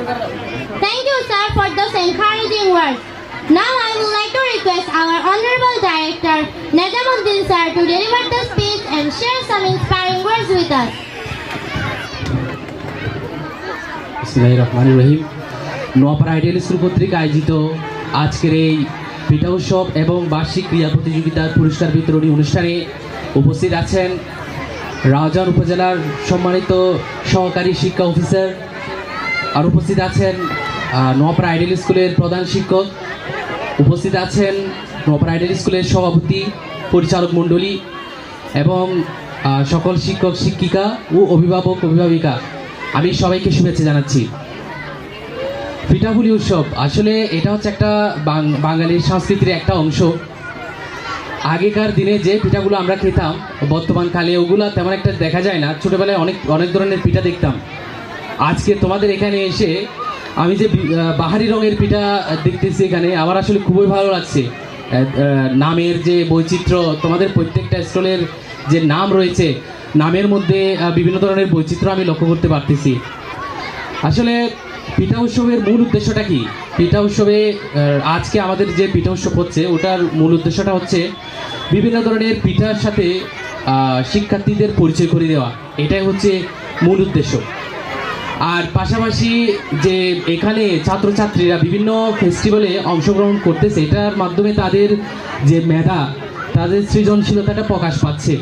Thank you, sir, for those encouraging words. Now I would like to request our Honorable Director, Najamuddin sir, to deliver the speech and share some inspiring words with us. বিসমিল্লাহিররহমানিররহিম। Noapara ideal school কর্তৃক আয়োজিত আজকের এই পিঠা উৎসব এবং বার্ষিক ক্রীড়া প্রতিযোগিতার পুরস্কার বিতরণী অনুষ্ঠানে উপস্থিত আছেন রাউজান উপজেলার সম্মানিত সহকারী শিক্ষা অফিসার, আর উপস্থিত আছেন নোয়াপাড়া আইডিয়াল স্কুলের প্রধান শিক্ষক, উপস্থিত আছেন নোয়াপাড়া আইডিয়াল স্কুলের সভাপতি, পরিচালক মণ্ডলী এবং সকল শিক্ষক শিক্ষিকা ও অভিভাবক অভিভাবিকা, আমি সবাইকে শুভেচ্ছা জানাচ্ছি। পিঠাপুলি উৎসব আসলে এটা হচ্ছে একটা বাঙালির সংস্কৃতির একটা অংশ। আগেকার দিনে যে পিঠাগুলো আমরা খেতাম বর্তমানকালে ওগুলো তেমন একটা দেখা যায় না। ছোটোবেলায় অনেক ধরনের পিঠা দেখতাম। আজকে তোমাদের এখানে এসে আমি যে বাহারি রঙের পিঠা দেখতেছি এখানে, আমার আসলে খুবই ভালো লাগছে। নামের যে বৈচিত্র্য, তোমাদের প্রত্যেকটা স্টলের যে নাম রয়েছে, নামের মধ্যে বিভিন্ন ধরনের বৈচিত্র্য আমি লক্ষ্য করতে পারতেছি। আসলে পিঠা উৎসবের মূল উদ্দেশ্যটা কি? পিঠা উৎসবে আজকে আমাদের যে পিঠা উৎসব হচ্ছে, ওটার মূল উদ্দেশ্যটা হচ্ছে বিভিন্ন ধরনের পিঠার সাথে শিক্ষার্থীদের পরিচয় করে দেওয়া, এটাই হচ্ছে মূল উদ্দেশ্য। আর পাশাপাশি যে এখানে ছাত্রছাত্রীরা বিভিন্ন ফেস্টিভ্যালে অংশগ্রহণ করতেছে, এটার মাধ্যমে তাদের যে মেধা, তাদের সৃজনশীলতাটা প্রকাশ পাচ্ছে।